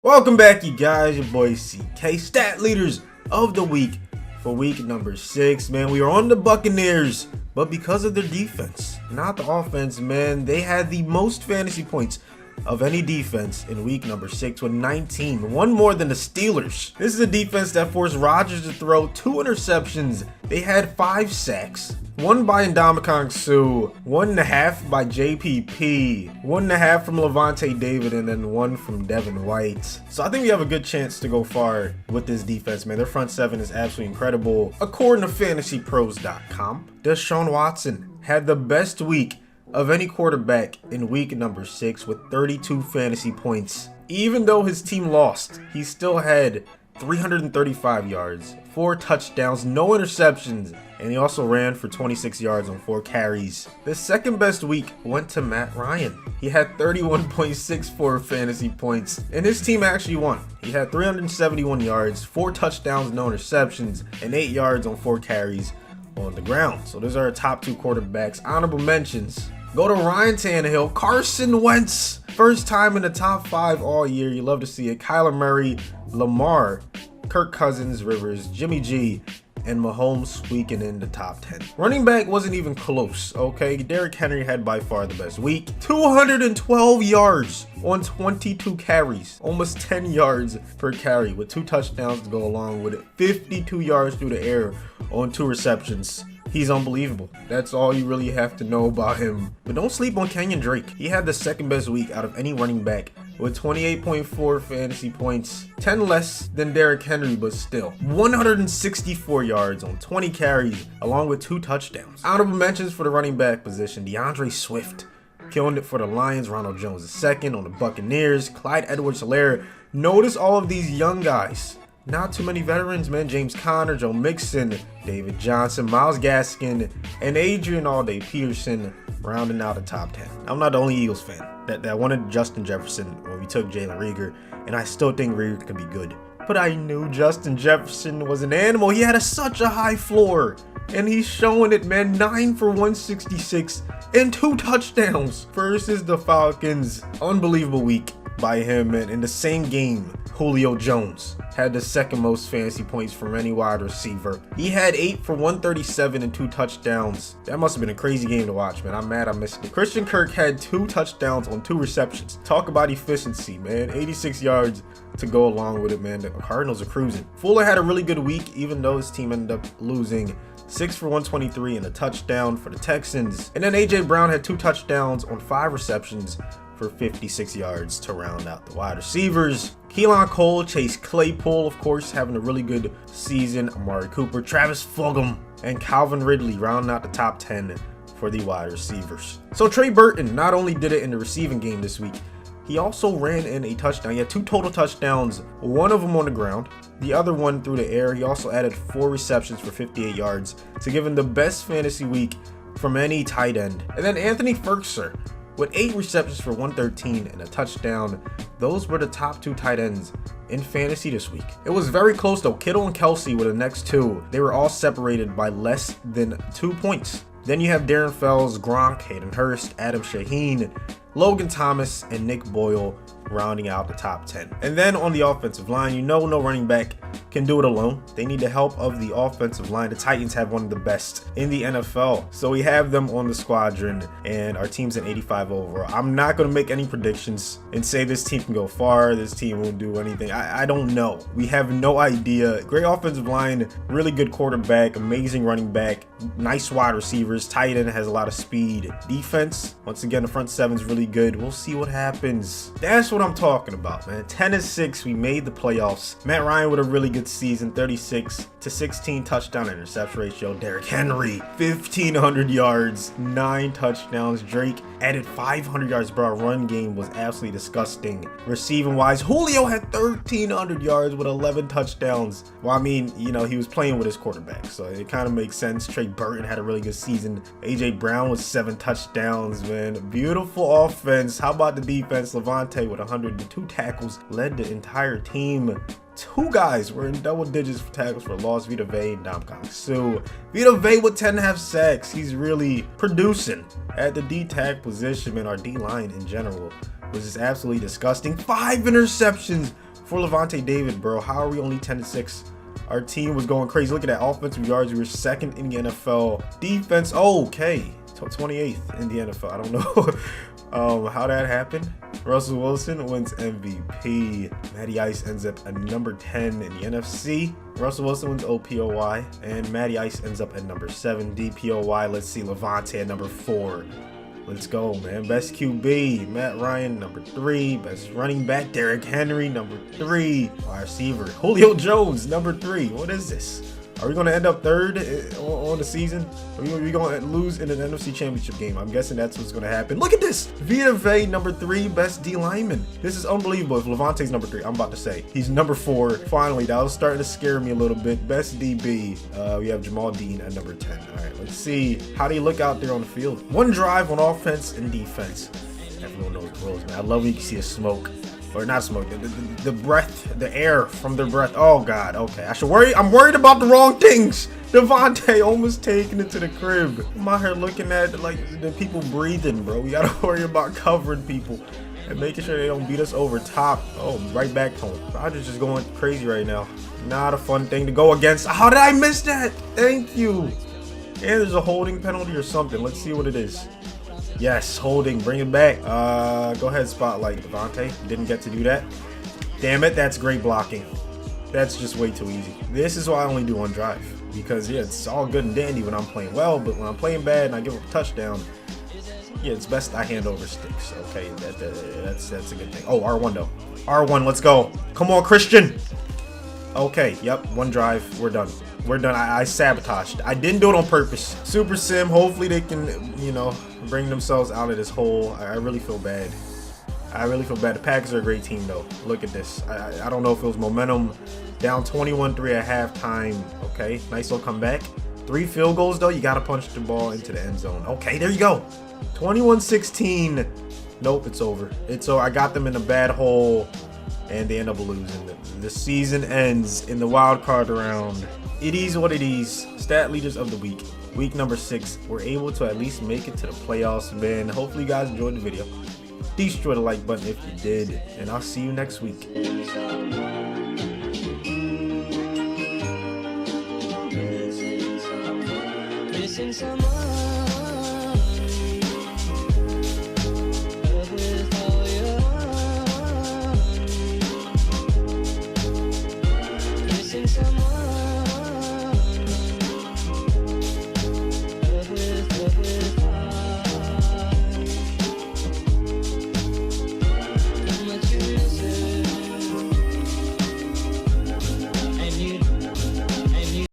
Welcome back, you guys. Your boy CK, stat leaders of the week for week number 6. Man, we are on the Buccaneers, but because of their defense, not the offense, man, they had the most fantasy points of any defense in week number 6 with 19, one more than the Steelers. This is a defense that forced Rodgers to throw 2 interceptions. They had 5 sacks. 1 by Ndamukong Suh, 1.5 by JPP, 1.5 from Levante David, and then 1 from Devin White. So I think we have a good chance to go far with this defense, man. Their front 7 is absolutely incredible. According to FantasyPros.com, Deshaun Watson had the best week of any quarterback in week number 6 with 32 fantasy points. Even though his team lost, he still had 335 yards, 4 touchdowns, no interceptions, and he also ran for 26 yards on 4 carries. The second best week went to Matt Ryan. He had 31.64 fantasy points, and his team actually won. He had 371 yards, 4 touchdowns, no interceptions, and 8 yards on 4 carries on the ground. So those are our top 2 quarterbacks. Honorable mentions go to Ryan Tannehill, Carson Wentz, first time in the top 5 all year. You love to see it. Kyler Murray, Lamar, Kirk Cousins, Rivers, Jimmy G, and Mahomes squeaking in the top 10. Running back wasn't even close, okay? Derrick Henry had by far the best week. 212 yards on 22 carries, almost 10 yards per carry with 2 touchdowns to go along with it. 52 yards through the air on 2 receptions. He's unbelievable. That's all you really have to know about him. But don't sleep on Kenyon Drake. He had the second best week out of any running back with 28.4 fantasy points, 10 less than Derrick Henry, but still 164 yards on 20 carries along with 2 touchdowns. Honorable mentions for the running back position: DeAndre Swift, killing it for the Lions. Ronald Jones II on the Buccaneers. Clyde Edwards-Helaire. Notice all of these young guys. Not too many veterans, man. James Conner, Joe Mixon, David Johnson, Myles Gaskin, and Adrian Alday-Peterson rounding out the top 10. I'm not the only Eagles fan that wanted Justin Jefferson when we took Jalen Reagor, and I still think Reagor could be good. But I knew Justin Jefferson was an animal. He had such a high floor, and he's showing it, man. 9 for 166 and 2 touchdowns versus the Falcons. Unbelievable week by him, and in the same game, Julio Jones had the second most fantasy points from any wide receiver. He had 8 for 137 and 2 touchdowns. That must have been a crazy game to watch, man. I'm mad I missed it. Christian Kirk had 2 touchdowns on 2 receptions. Talk about efficiency, man. 86 yards to go along with it, man. The Cardinals are cruising. Fuller had a really good week, even though his team ended up losing. 6 for 123 and a touchdown for the Texans. And then A.J. Brown had 2 touchdowns on 5 receptions for 56 yards to round out the wide receivers. Keelan Cole, Chase Claypool, of course, having a really good season. Amari Cooper, Travis Fulgham, and Calvin Ridley rounding out the top 10 for the wide receivers. So Trey Burton not only did it in the receiving game this week, he also ran in a touchdown. He had 2 total touchdowns, one of them on the ground, the other one through the air. He also added 4 receptions for 58 yards to give him the best fantasy week from any tight end. And then Anthony Ferguson with 8 receptions for 113 and a touchdown. Those were the top 2 tight ends in fantasy this week. It was very close though. Kittle and Kelsey were the next 2. They were all separated by less than 2 points. Then you have Darren Fells, Gronk, Hayden Hurst, Adam Shaheen, Logan Thomas, and Nick Boyle rounding out the top 10. And then on the offensive line, you know no running back can do it alone. They need the help of the offensive line. The Titans have one of the best in the NFL. So we have them on the squadron, and our team's at 85 overall. I'm not going to make any predictions and say this team can go far, this team won't do anything. I don't know. We have no idea. Great offensive line, really good quarterback, amazing running back, nice wide receivers. Tight end has a lot of speed. Defense, once again, the front 7 is really good. We'll see what happens. That's what I'm talking about, man. 10-6, we made the playoffs. Matt Ryan with a really good season, 36 to 16 touchdown and interception ratio. Derrick Henry, 1,500 yards, 9 touchdowns. Drake added 500 yards, bro. Our run game was absolutely disgusting. Receiving wise, Julio had 1,300 yards with 11 touchdowns. Well, I mean, you know, he was playing with his quarterback, so it kind of makes sense. Trey Burton had a really good season. A.J. Brown with 7 touchdowns, man. Beautiful offense. How about the defense? Levante with 102 tackles led the entire team. 2 guys were in double digits for tackles for loss. Vita Vea and Ndamukong Suh. Vita Vea with 10.5 sacks. He's really producing at the D-tack position, and our D-line in general was just absolutely disgusting. 5 interceptions for Levante David, bro. How are we only 10-6? Our team was going crazy. Look at that offensive yards. We were second in the NFL. Defense, okay, 28th in the NFL. I don't know how that happened. Russell Wilson wins MVP. Matty Ice ends up at number 10 in the NFC. Russell Wilson wins OPOY, and Matty Ice ends up at number 7 DPOY. Let's see Levante at number 4. Let's go, man. Best QB, Matt Ryan, number 3. Best running back, Derrick Henry, number 3. Wide receiver, Julio Jones, number 3. What is this? Are we going to end up 3rd on the season? Are we going to lose in an NFC Championship game? I'm guessing that's what's going to happen. Look at this. Vita Vea, number 3, best D lineman. This is unbelievable. If Levante's number 3, I'm about to say. He's number 4. Finally, that was starting to scare me a little bit. Best DB, we have Jamal Dean at number 10. All right, let's see. How do you look out there on the field? One drive on offense and defense. Everyone knows the rules, man. I love when you can see a smoke. Or not smoke, the breath, the air from their breath. Oh God, okay. I should worry. I'm worried about the wrong things. Devontae almost taking it to the crib. I'm out here looking at like the people breathing, bro. We gotta worry about covering people and making sure they don't beat us over top. Oh, right back home. Rodgers just going crazy right now. Not a fun thing to go against. How did I miss that? Thank you. And there's a holding penalty or something. Let's see what it is. Yes, holding, bring it back. Go ahead, spotlight Devontae. Didn't get to do that. Damn it, that's great blocking. That's just way too easy. This is why I only do one drive. Because, yeah, it's all good and dandy when I'm playing well, but when I'm playing bad and I give up a touchdown, yeah, it's best I hand over sticks. Okay, that's a good thing. Oh, R1 though. R1, let's go. Come on, Christian. Okay, yep, one drive. We're done. We're done. I sabotaged. I didn't do it on purpose. Super Sim, hopefully they can, you know, bring themselves out of this hole. I really feel bad. I really feel bad. The Packers are a great team, though. Look at this. I don't know if it was momentum. Down 21-3 at halftime. Okay, nice little comeback. 3 field goals, though. You got to punch the ball into the end zone. Okay, there you go. 21-16. Nope, it's over. It's over. I got them in a bad hole, and they end up losing. The season ends in the wild card round. It is what it is. Stat leaders of the week. Week number 6. We're able to at least make it to the playoffs, man. Hopefully you guys enjoyed the video. Destroy the like button if you did. And I'll see you next week. Missing someone.